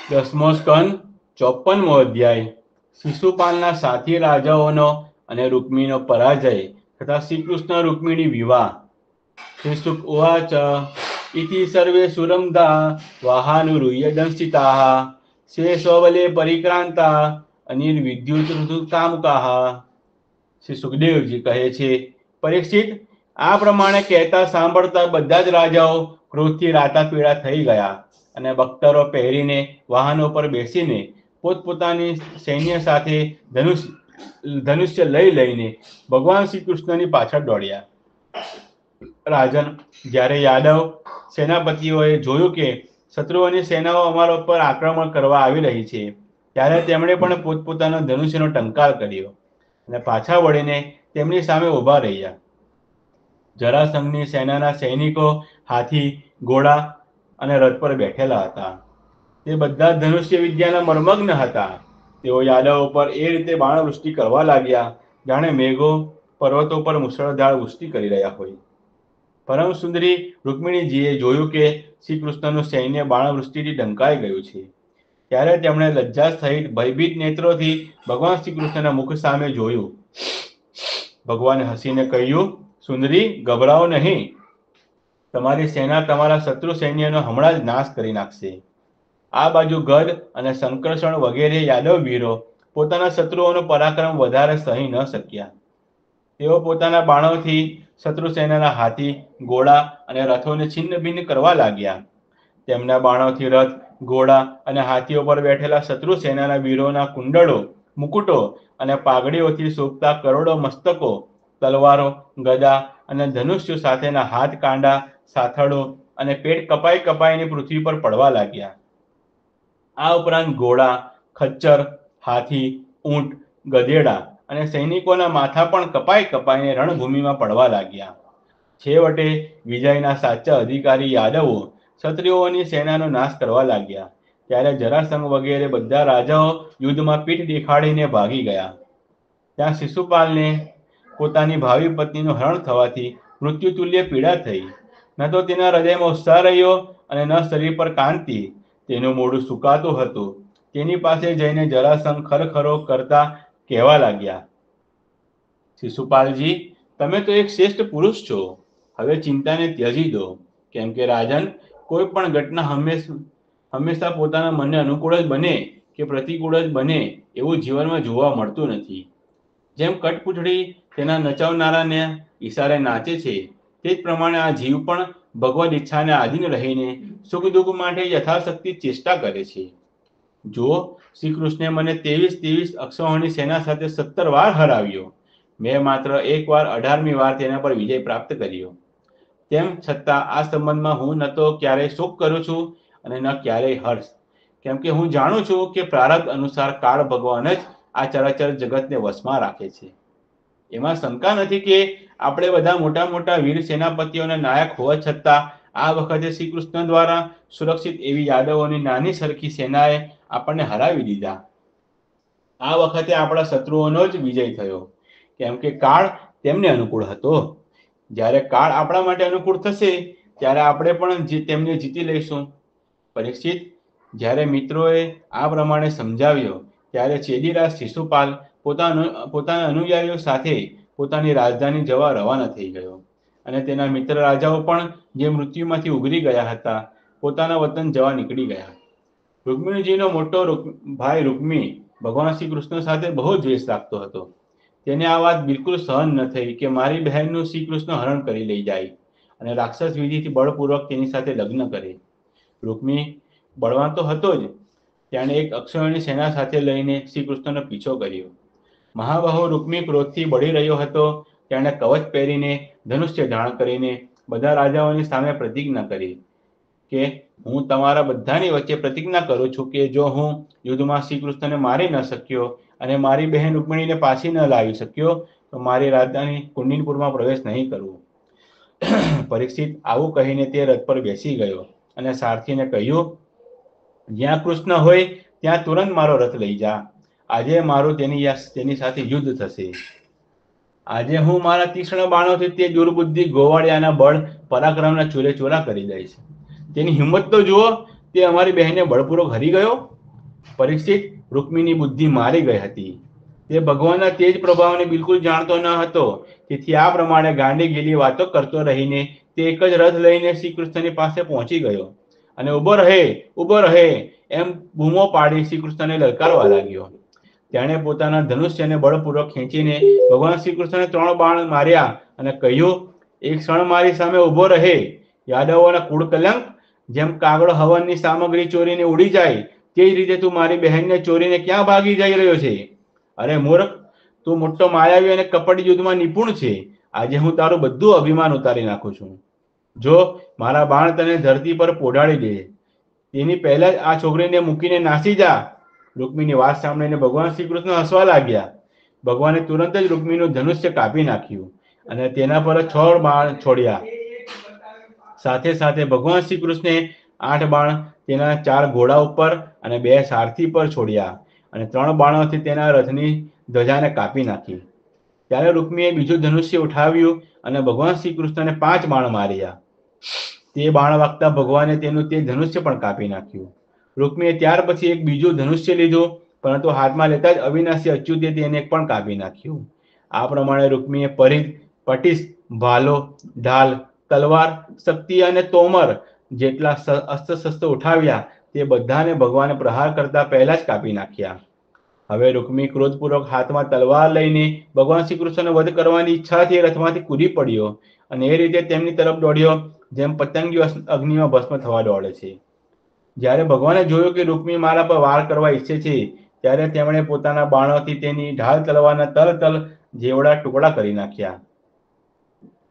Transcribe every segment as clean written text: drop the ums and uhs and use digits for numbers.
દસમો સ્કંદ 54મો અધ્યાય શિશુપાલના સાથી રાજાઓનો અને રૂક્મીનો પરાજય તથા શ્રીકૃષ્ણ રૂક્મિણી વિવાહ. શ્રીશુક ઉવાચ ઇતિ સર્વે સુરમદા વાહાનુરૂહ્ય દંશિતાઃ સે સ્વબલે પરિક્રાંતા અનિર્વિદ્યુત ઋતુકામકાઃ. શ્રી સુખદેવજી કહે છે, પરીક્ષિત, આ પ્રમાણે કહેતા સાંભળતા બધા જ રાજાઓ ક્રોધથી રાતાપીળા થઈ ગયા અને બખ્તરો પહેરીને વાહનો પર બેસીને પોતપોતાની સૈન્ય સાથે ધનુષ્ય લઈને ભગવાન શ્રી કૃષ્ણની પાછળ દોડ્યા. રાજન, જ્યારે યાદવ સેનાપતિઓએ જોયું કે શત્રુઓની સેનાઓ અમારા પર આક્રમણ કરવા આવી રહી છે, ત્યારે તેમણે પણ પોતપોતાનો ધનુષ્યનો ટંકાર કર્યો અને પાછા વળીને તેમની સામે ઊભા રહ્યા. જરાસંઘની સેનાના સૈનિકો હાથી, ઘોડા અને રથ પર બેઠેલા હતા. તે બધા ધનુષ્ય વિદ્યાના મર્મગ્ન હતા. તેઓ યાદવો પર એ રીતે બાણવૃષ્ટિ કરવા લાગ્યા જાણે મેઘો પર્વતો પર મુશળધાર વૃષ્ટિ કરી રહ્યા હોય. પરમ સુંદરી રૂક્મિણીજીએ જોયું કે શ્રી કૃષ્ણનું સૈન્ય બાણવૃષ્ટિથી ઢંકાઈ ગયું છે. ત્યારે તેમણે લજ્જા સહિત ભયભીત નેત્રોથી ભગવાન શ્રી કૃષ્ણના મુખ સામે જોયું. ભગવાને હસીને કહ્યું, સુંદરી, ગભરાઓ નહીં. તમારી સેના તમારા શત્રુ સૈન્યનો હમણાં જ નાશ કરી નાખશે. આ બાજુ ગદ અને સંકર્ષણ વગેરે યાદવ વીરો પોતાના શત્રુઓનો પરાક્રમ વધારે સહી ન શક્યા. તેઓ પોતાના બાણોથી શત્રુ સેનાના હાથી, ઘોડા અને રથોને છિન્ન ભિન્ન કરવા લાગ્યા. તેમના બાણોથી રથ, ઘોડા અને હાથીઓ પર બેઠેલા શત્રુ સેનાના વીરોના કુંડળો, મુકુટો અને પાઘડીઓથી શોભતા કરોડો મસ્તકો, તલવારો, ગદા અને ધનુષ્યો સાથેના હાથ કાંડા, સાથળો અને પેટ કપાઈ કપાઈને પૃથ્વી પર પડવા લાગ્યા. આ ઉપરાંત ઘોડા, ખચ્ચર, હાથી, ઊંટ, ગધેડા અને સૈનિકોના માથા પણ કપાઈ કપાઈને રણભૂમિમાં પડવા લાગ્યા. છેવટે વિજયના સાચા અધિકારી યાદવો ક્ષત્રિયોની સેનાનો નાશ કરવા લાગ્યા. ત્યારે જરાસંઘ વગેરે બધા રાજાઓ યુદ્ધમાં પીઠ દેખાડીને ભાગી ગયા. ત્યાં શિશુપાલને પોતાની ભાવિ પત્નીનું હરણ થવાથી મૃત્યુતુલ્ય પીડા થઈ. ન તો તેના હૃદયમાં ઉત્સાહ રહ્યો અને ન શરીર પર કાંતિ. તેનું મોઢું સુકાતું હતું. તેની પાસે જઈને જરાસંઘ ખરખરો કરતા કહેવા લાગ્યા, શિશુપાલજી, તમે તો એક શ્રેષ્ઠ પુરુષ છો. હવે ચિંતાને ત્યજી દો, કેમ કે રાજન, કોઈ પણ ઘટના હંમેશા પોતાના મનને અનુકૂળ જ બને કે પ્રતિકૂળ જ બને એવું જીવનમાં જોવા મળતું નથી. જેમ કઠપૂતળી તેના નચાવનારાને ઈશારે નાચે છે, તે જ પ્રમાણે આ જીવ પણ ભગવદ ઈચ્છાને આધીન રહીને સુખ દુઃખ માટે યથાશક્તિ ચેષ્ટા કરે છે. જો શ્રી કૃષ્ણે મને 23 અક્ષૌહિણી સેના સાથે 17 વાર હરાવ્યો. મેં માત્ર એક વાર 18મી વાર તેના પર વિજય પ્રાપ્ત કર્યો. તેમ છતાં આ સંબંધમાં હું ન તો ક્યારેય શોક કરું છું અને ન ક્યારેય હર્ષ, કેમ કે હું જાણું છું કે પ્રારબ્ધ અનુસાર કાળ ભગવાન જ આ ચરાચર જગતને વશમાં રાખે છે. એમાં શંકા નથી કે આપણે બધા મોટા મોટા વીર સેનાપતિઓના નાયક હોવા છતાં આ વખતે શ્રી કૃષ્ણ દ્વારા સુરક્ષિત એવી યાદવોની નાની સરખી સેનાએ આપણને હરાવી દીધા. આ વખતે આપણા શત્રુઓનો જ વિજય થયો, કેમ કે કાળ તેમને અનુકૂળ હતો. જ્યારે કાળ આપણા માટે અનુકૂળ થશે ત્યારે આપણે પણ તેમને જીતી લઈશું. પરીક્ષિત, જ્યારે મિત્રોએ આ પ્રમાણે સમજાવ્યો ત્યારે ચેદીરાજ શિશુપાલ પોતાના અનુયાયીઓ સાથે પોતાની રાજધાની જવા રવાના થઈ ગયો અને તેના મિત્ર રાજાઓ પણ જે મૃત્યુમાંથી ઉગરી ગયા હતા પોતાના વતન જવા નીકળી ગયા. રૂક્મિણીજીનો મોટો ભાઈ રૂક્મી ભગવાન શ્રી કૃષ્ણ સાથે બહુ દ્વેષ રાખતો હતો. તેને આ વાત બિલકુલ સહન ન થઈ કે મારી બહેનનું શ્રી કૃષ્ણ હરણ કરી લઈ જાય અને રાક્ષસ વિધિથી બળપૂર્વક તેની સાથે લગ્ન કરે. રૂક્મી બળવાન તો હતો જ, તેણે એક અક્ષૌહિણી સેના સાથે લઈને શ્રી કૃષ્ણનો પીછો કર્યો. મહાબાહુ રૂક્મી ક્રોધથી બળી રહ્યો હતો. તેણે કવચ પહેરીને ધનુષ્ય ધારણ કરીને બધા રાજાઓની સામે પ્રતિજ્ઞા કરી કે હું તમારા બધાની વચ્ચે પ્રતિજ્ઞા કરું છું કે જો હું યુદ્ધમાં શ્રી કૃષ્ણને મારી ન શક્યો અને મારી બહેન રૂક્મિણીને પાછી ન લાવી શક્યો તો મારી રાજધાની કુંડિનપુરમાં પ્રવેશ નહીં કરવો. પરીક્ષિત આવું કહીને તે રથ પર બેસી ગયો અને સારથીને કહ્યું, જ્યાં કૃષ્ણ હોય ત્યાં તુરંત મારો રથ લઈ જા. આજે મારું તેની સાથે યુદ્ધ થશે. આજે હું મારા તીક્ષ્ણ બાણોથી તે દુર્બુદ્ધિ ગોવાળિયાના બળ પરાક્રમના ચૂરે ચોરા કરી દઈશ. તેની હિંમત તો જુઓ, તે અમારી બહેનને બળપૂર્વક હરી ગયો. પરીક્ષિત, રૂકમીની બુદ્ધિ મારી ગઈ હતી. તે ભગવાનના તેજ પ્રભાવને બિલકુલ જાણતો ન હતો. તેથી આ પ્રમાણે ગાંડી ગેલી વાતો કરતો રહીને તે એક જ રથ લઈને શ્રી કૃષ્ણની પાસે પહોંચી ગયો અને ઊભો રહે એમ બૂમો પાડી શ્રી કૃષ્ણને લલકારવા લાગ્યો. તેણે પોતાના ધનુષ્યને બળપૂર્વક ખેંચીને ભગવાન શ્રી કૃષ્ણને 3 બાણ માર્યા અને કહ્યું, એક ક્ષણ મારી સામે ઊભો રહે. યાદવોના કુળ કલંક, જેમ કાગડો હવનની સામગ્રી ચોરીને ઉડી જાય તે જ રીતે તું મારી બહેનને ચોરીને ક્યાં ભાગી જઈ રહ્યો છે? અરે મૂર્ખ, તું મોટો માયાવી અને કપટી યુદ્ધમાં નિપુણ છે. આજે હું તારું બધું અભિમાન ઉતારી નાખું છું. જો મારા બાણ તને ધરતી પર પોઢાડી દે, તેની પહેલા જ આ છોકરીને મૂકીને નાસી જા. રૂકમીની વાત સાંભળીને ભગવાન શ્રી કૃષ્ણ હસવા લાગ્યા. ભગવાને તુરંત જ રૂકમીનું ધનુષ્ય કાપી નાખ્યું અને તેના પર 6 બાણ છોડ્યા. સાથે સાથે ભગવાન શ્રી કૃષ્ણે 8 બાણ તેના 4 ઘોડા ઉપર અને 2 સારથી પર છોડ્યા અને 3 બાણોથી તેના રથની ધજાને કાપી નાખી. ત્યારે રૂકમીએ બીજું ધનુષ્ય ઉઠાવ્યું અને ભગવાન શ્રી કૃષ્ણને 5 બાણ માર્યા. તે બાણ વાગતા ભગવાને તેનું તે ધનુષ્ય પણ કાપી નાખ્યું. રૂકમીએ ત્યાર પછી એક બીજું ધનુષ્ય લીધું, પરંતુ હાથમાં લેતા જ અવિનાશી અચ્યુતે તેને પણ કાપી નાખ્યું. આ પ્રમાણે રૂકમીએ પરિઘ, પટીસ, ભાલો, ઢાલ, તલવાર, શક્તિ અને તોમર જેટલા અસ્ત્ર શસ્ત્રો ઉઠાવ્યા તે બધાને ભગવાને પ્રહાર કરતા પહેલા જ કાપી નાખ્યા. હવે રૂકમી ક્રોધપૂર્વક હાથમાં તલવાર લઈને ભગવાન શ્રી કૃષ્ણનો વધ કરવાની ઈચ્છાથી રથમાંથી કૂદી પડ્યો અને એ રીતે તેમની તરફ દોડ્યો જેમ પતંગીઓ અગ્નિમાં ભસ્મ થવા દોડે છે. જ્યારે ભગવાને જોયું કે રૂકમી મારા પર વાર કરવા ઈચ્છે છે, ત્યારે તેમણે પોતાના બાણોથી તેની ઢાલ તલવારના તલ જેવડા ટુકડા કરી નાખ્યા.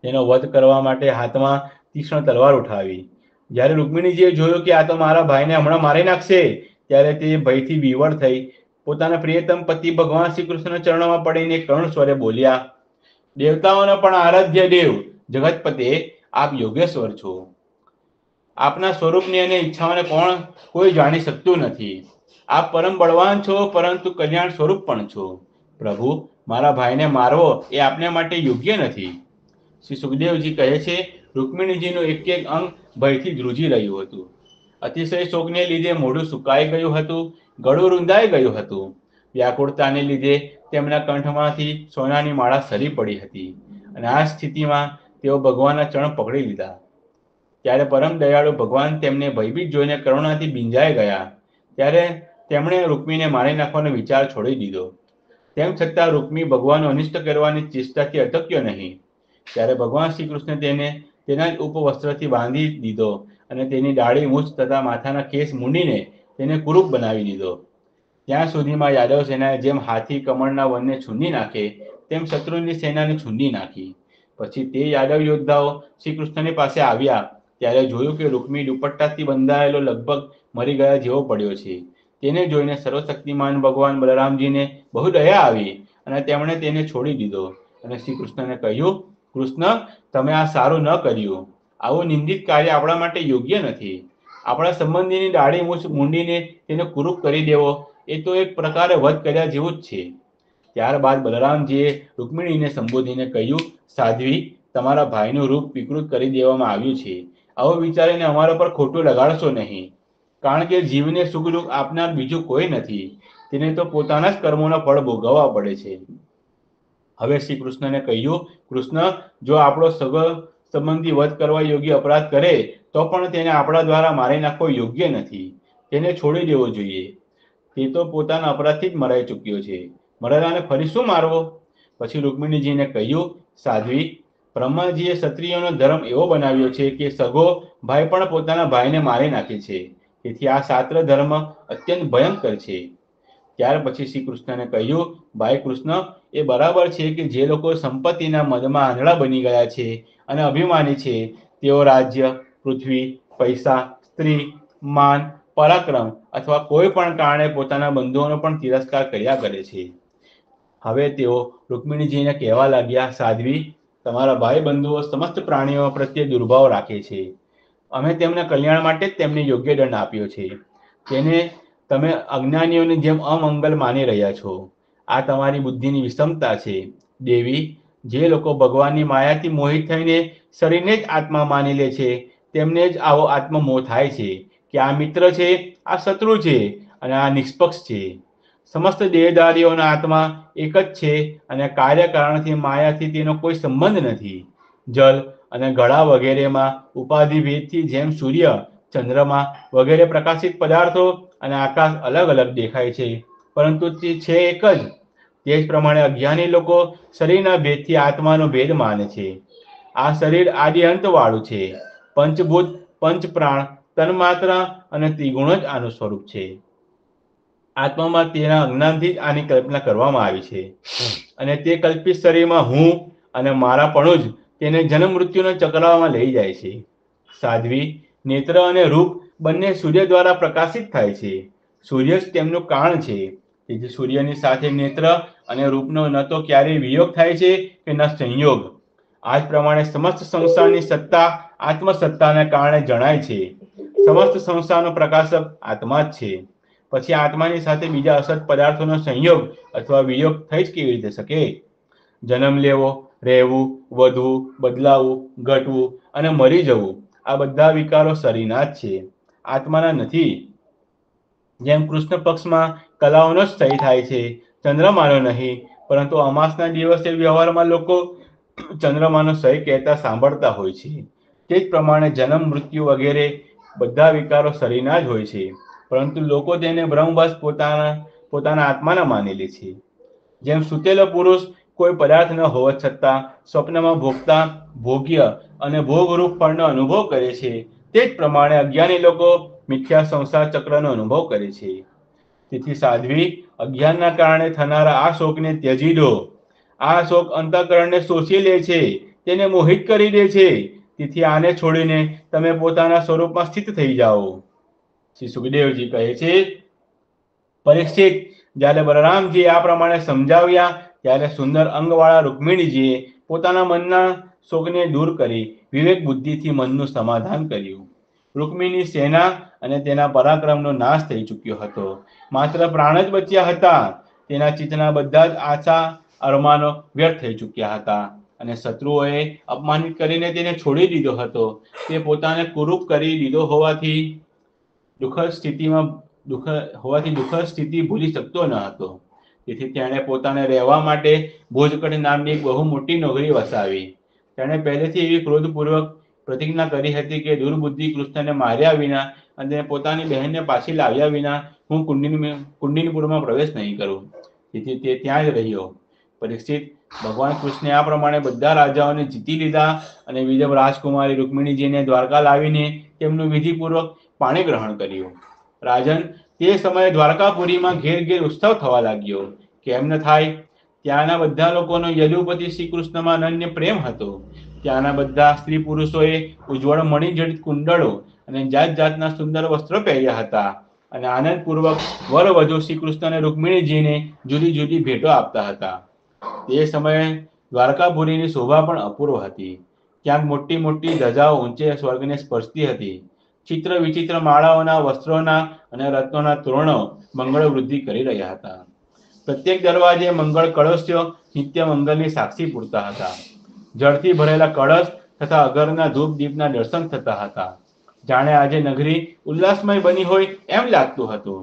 તેનો વધ કરવા માટે હાથમાં તીક્ષ્ણ તલવાર ઉઠાવી. જ્યારે રૂકમિણીજીએ જોયું કે આ તો મારા ભાઈને હમણાં મારી નાખશે, ત્યારે તે ભયથી વિવળ થઈ પોતાના પ્રિયતમ પતિ ભગવાન શ્રી કૃષ્ણના ચરણોમાં પડીને કરુણ સ્વરે બોલ્યા, દેવતાઓનો પણ આરાધ્ય દેવ જગતપતે, આપ યોગેશ્વર છો. આપના સ્વરૂપની અને ઈચ્છાઓને કોઈ જાણી શકતું નથી. આપ પરમ બળવાન છો, પરંતુ કલ્યાણ સ્વરૂપ પણ છો. પ્રભુ, મારા ભાઈને મારવો એ આપને માટે યોગ્ય નથી. શ્રી સુખદેવજી કહે છે, રૂકમિણીજીનું એક એક અંગ ભયથી ધ્રુજી રહ્યું હતું. અતિશય શોકને લીધે મોઢું સુકાઈ ગયું હતું, ગળું રૂંધાઈ ગયું હતું. વ્યાકુળતાને લીધે તેમના કંઠમાંથી સોનાની માળા સરી પડી હતી અને આ સ્થિતિમાં તેઓ ભગવાનના ચરણ પકડી લીધા. ત્યારે પરમ દયાળુ ભગવાન તેમને ભયભીત જોઈને કરુણાથી ભીંજાઈ ગયા. ત્યારે તેમણે રૂકમીને મારી નાખવાનો વિચાર છોડી દીધો. તેમ છતાં રૂકમી ભગવાનનું અનિષ્ટ કરવાની ચેષ્ટાથી અટક્યો નહીં. ત્યારે ભગવાન શ્રી કૃષ્ણે તેને તેના જ ઉપવસ્ત્રથી બાંધી દીધો અને તેની દાઢી, મૂછ તથા માથાના કેસ મૂંડીને તેને કુરૂપ બનાવી દીધો. ત્યાં સુધીમાં યાદવ સેનાએ જેમ હાથી કમળના વનને છૂંદી નાખે તેમ શત્રુની સેનાને છૂંદી નાખી. પછી તે યાદવ યોદ્ધાઓ શ્રી કૃષ્ણની પાસે આવ્યા ત્યારે જોયું કે રૂકમી દુપટ્ટાથી બંધાયેલો લગભગ મરી ગયા જેવો પડ્યો છે. તેને જોઈને સર્વશક્તિમાન ભગવાન બલરામજીને બહુ દયા આવી અને તેમણે તેને છોડી દીધો અને શ્રી કૃષ્ણને કહ્યું, કૃષ્ણ, તમે આ સારું ન કર્યું. આવું નિંદિત કાર્ય આપણા માટે યોગ્ય નથી. આપણા સંબંધીની દાઢી મૂછ મૂંડીને તેને કુરૂપ કરી દેવો એ તો એક પ્રકારે વધ કર્યા જેવું જ છે. ત્યારબાદ બલરામજીએ રૂકમિણીને સંબોધીને કહ્યું, સાધ્વી, તમારા ભાઈનું રૂપ વિકૃત કરી દેવામાં આવ્યું છે. આવું વિચારીને અમારા પર ખોટું લગાડશો નહીં, કારણ કે જીવને સુખ દુઃખ આપનાર બીજું કોઈ નથી. તેને તો પોતાના જ કર્મોના ફળ ભોગવવા પડે છે. હવે શ્રી કૃષ્ણને કહ્યું, કૃષ્ણ, જો આપણો સગો સંબંધી વધ કરવા યોગ્ય અપરાધ કરે તો પણ તેને આપણા દ્વારા મારી નાખવો યોગ્ય નથી. તેને છોડી દેવો જોઈએ. તે તો પોતાના અપરાધથી જ મરાઈ ચૂક્યો છે. મરેલાને ફરી શું મારવો? પછી રૂકમિણીજીને કહ્યું, સાધ્વી, બ્રહ્માજીએ ક્ષત્રિયોનો ધર્મ એવો બનાવ્યો છે કે સગો ભાઈ પણ પોતાના ભાઈને મારી નાખે છે. તેથી આ શાસ્ત્ર ધર્મ અત્યંત ભયંકર છે. ત્યાર પછી શ્રી કૃષ્ણને કહ્યું, ભાઈ કૃષ્ણ, એ બરાબર છે કે જે લોકો સંપત્તિના મદમાં આંધળા બની ગયા છે અને અભિમાની છે, તેઓ રાજ્ય, પૃથ્વી, પૈસા, સ્ત્રી, માન, પરાક્રમ અથવા કોઈ પણ કારણે પોતાના બંધુઓનો પણ તિરસ્કાર કર્યા કરે છે. હવે તેઓ રૂકમિણીજીને કહેવા લાગ્યા, સાધ્વી, તમારા ભાઈ બંધુઓ સમસ્ત પ્રાણીઓ પ્રત્યે દુર્ભાવ રાખે છે. અમે તેમના કલ્યાણ માટે જ તેમને યોગ્ય દંડ આપ્યો છે. તેને તમે અજ્ઞાનીઓની જેમ અમંગલ માની રહ્યા છો. આ તમારી બુદ્ધિની વિષમતા છે. દેવી, જે લોકો ભગવાનની માયાથી મોહિત થઈને શરીરને જ આત્મા માની લે છે તેમને જ આવો આત્મમોહ થાય છે કે આ મિત્ર છે, આ શત્રુ છે અને આ નિષ્પક્ષ છે. સમસ્ત દેહધારીઓના આત્મા એક જ છે અને કાર્યકારણથી માયાથી તેનો કોઈ સંબંધ નથી. જલ અને ઘડા વગેરેમાં ઉપાધિ ભેદથી જેમ સૂર્ય, ચંદ્રમા વગેરે પ્રકાશિત પદાર્થો અને આકાશ અલગ અલગ દેખાય છે, પરંતુ તે છે એક જ. તે જ પ્રમાણે અજ્ઞાની લોકો શરીરના ભેદથી આત્માનો ભેદ માને છે. આ શરીર આદિ અંત વાળું છે. પંચભૂત, પંચપ્રાણ, તન્માત્રા અને ત્રિગુણ જ આનું સ્વરૂપ છે. આત્મામાં તેના અજ્ઞાનથી જ આની કલ્પના કરવામાં આવી છે અને તે કલ્પિત શરીરમાં હું અને મારાપણું જ તેને જન્મ મૃત્યુના ચક્રમાં લઈ જાય છે. સાધ્વી, નેત્ર અને રૂપ બંને સૂર્ય દ્વારા પ્રકાશિત થાય છે. સૂર્ય જ તેમનું કાળ છે. તેથી સૂર્યની સાથે નેત્ર અને રૂપનો ન તો ક્યારેય વિયોગ થાય છે કે ન સંયોગ. આ જ પ્રમાણે સમસ્ત સંસારની સત્તા આત્મસત્તાને કારણે જણાય છે. સમસ્ત સંસારનો પ્રકાશક આત્મા જ છે. પછી આત્માની સાથે બીજા અસત પદાર્થોનો સંયોગ અથવા વિયોગ થઈ જ કેવી રીતે શકે? જન્મ લેવો, રહેવું, વધવું, બદલાવું, ઘટવું અને મરી જવું, આ બધા વિકારો શરીરના જ છે, આત્માના નથી. જેમ કૃષ્ણ પક્ષમાં કલાઓનો જ ક્ષય થાય છે, ચંદ્રમાનો નહીં, પરંતુ અમાસના દિવસે વ્યવહારમાં લોકો ચંદ્રમાનો ક્ષય કહેતા સાંભળતા હોય છે. તે જ પ્રમાણે જન્મ, મૃત્યુ વગેરે બધા વિકારો શરીરના જ હોય છે, પરંતુ લોકો તેને ભ્રમવશ પોતાના આત્માના માની લે છે. જેમ સૂતેલો પુરુષ કોઈ પદાર્થ ન હોવા છતાં સ્વપ્નમાં ભોગતા, ભોગ્ય અને ભોગરૂપ ફળનો અનુભવ કરે છે, તે જ પ્રમાણે અજ્ઞાની લોકો મિથ્યા સંસાર ચક્રનો અનુભવ કરે છે. તેથી સાધ્વી, અજ્ઞાનના કારણે થનારા આ શોકને ત્યજી દો. આ શોક અંતઃકરણને શોષી લે છે, તેને મોહિત કરી દે છે. તેથી આને છોડીને તમે પોતાના સ્વરૂપમાં સ્થિત થઈ જાઓ. શ્રી સુખદેવજી કહે છે, પરીક્ષિત, જ્યારે બલરામજી આ પ્રમાણે સમજાવ્યા ત્યારે સુંદર અંગવાળા રૂકમિણીજીએ પોતાના મનના શોકને દૂર કરી વિવેક બુદ્ધિથી મનનું સમાધાન કર્યું. રૂકમિણી સેના અને તેના પરાક્રમનો નાશ થઈ ચૂક્યો હતો. માત્ર પ્રાણ જ બચ્યા હતા. તેના ચિત્તના બધા જ આશા અરમાનો વ્યર્થ થઈ ચૂક્યા હતા અને શત્રુઓએ અપમાનિત કરીને તેને છોડી દીધો હતો. તે પોતાને કુરૂપ કરી દીધો હોવાથી દુઃખદ સ્થિતિ ભૂલી શકતો ન હતો. તેથી તેણે પોતાને રહેવા માટે ભોજકટ નામની એક બહુ મોટી નગરી વસાવી. તેણે પહેલેથી એવી ક્રોધપૂર્વક પ્રતિજ્ઞા કરી હતી કે દુર્બુદ્ધિ કૃષ્ણને માર્યા વિના અને પોતાની બહેનને પાછી લાવ્યા વિના હું કુંડિનપુરમાં પ્રવેશ નહીં કરું. તેથી તે ત્યાં જ રહ્યો. પરીક્ષિત, ભગવાન કૃષ્ણે આ પ્રમાણે બધા રાજાઓને જીતી લીધા અને વિદર્ભ રાજકુમારી રૂકમિણીજીને દ્વારકા લાવીને તેમનું વિધિપૂર્વક પાણી ગ્રહણ કર્યું. રાજન, તે સમયે દ્વારકાપુરીમાં ઘેર ઘેર ઉત્સવ થવા લાગ્યો. કેમ ન થાય? ત્યાંના બધા લોકોનો યદુપતિ શ્રી કૃષ્ણમાં અનન્ય પ્રેમ હતો. ત્યાંના બધા સ્ત્રી પુરુષોએ ઉજ્જવળ મણિજડિત કુંડળો અને જાત જાતના સુંદર વસ્ત્રો પહેર્યા હતા અને આનંદપૂર્વક વર વધુ શ્રી કૃષ્ણ અને રૂકમિણીજીને જુદી જુદી ભેટો આપતા હતા. તે સમયે દ્વારકાપુરીની શોભા પણ અપૂર્વ હતી. ક્યાંક મોટી મોટી ધજાઓ ઊંચે સ્વર્ગને સ્પર્શતી હતી. ચિત્ર વિચિત્ર માળાઓના, વસ્ત્રોના અને રત્નોના તોરણો મંગળ વૃદ્ધિ કરી રહ્યા હતા. પ્રત્યેક દરવાજે મંગળ કળશો નિત્ય મંગલની સાક્ષી પૂરતા હતા. જળથી ભરેલા કળશ તથા અગરના ધૂપ દીપના દર્શન થતા હતા. જાણે આજે નગરી ઉલ્લાસમય બની હોય એમ લાગતું હતું.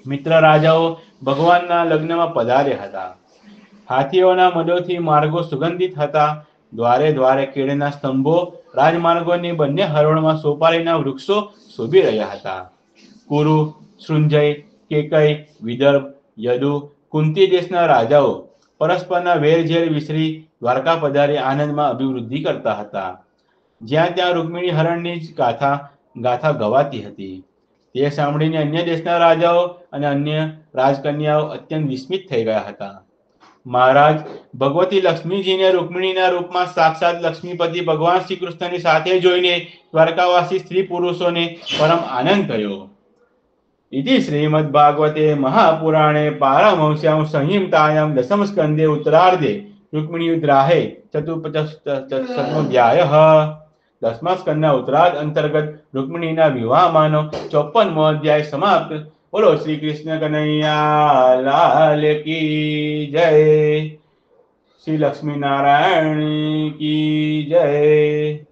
મિત્ર રાજાઓ ભગવાનના લગ્નમાં પધાર્યા હતા. હાથીઓના મદોથી માર્ગો સુગંધિત હતા. દ્વારે દ્વારે કેળના સ્તંભો, રાજમાર્ગોની બંને હરોળમાં સોપારીના વૃક્ષો શોભી રહ્યા હતા. કુરુ, શૃંજય, કેકય, વિદર્ભ, યદુ, કુંતી દેશના રાજાઓ પરસ્પરના વેરઝેર વિસરી દ્વારકા પધારી આનંદમાં અભિવૃદ્ધિ કરતા હતા. જ્યાં ત્યાં રૂકમિણી હરણની જ ગાથા ગવાતી હતી. તે સાંભળીને અન્ય દેશના રાજાઓ અને અન્ય રાજકન્યાઓ અત્યંત વિસ્મિત થઈ ગયા હતા. મહારાજ, ભગવતી લક્ષ્મીજીને રૂકમિણીના રૂપમાં સાક્ષાત લક્ષ્મીપતિ ભગવાન શ્રી કૃષ્ણની સાથે જોઈને દ્વારકાવાસી સ્ત્રી પુરુષોને પરમ આનંદ થયો. इति श्रीमद्भागवते महापुराणे पारमहंस्यां संहितायां दशम स्कंदे उत्तरार्धे रुक्मिणीयुद्धराहे चतुर्पंचाशदध्यायः. दसमा स्कंदना उत्तरार्ध अंतर्गत रुक्मिणीना विवाहमानो 54मो अध्याय समाप्त. बोलो श्री कृष्ण कन्हैया लाल की जय. श्री लक्ष्मी नारायण की जय.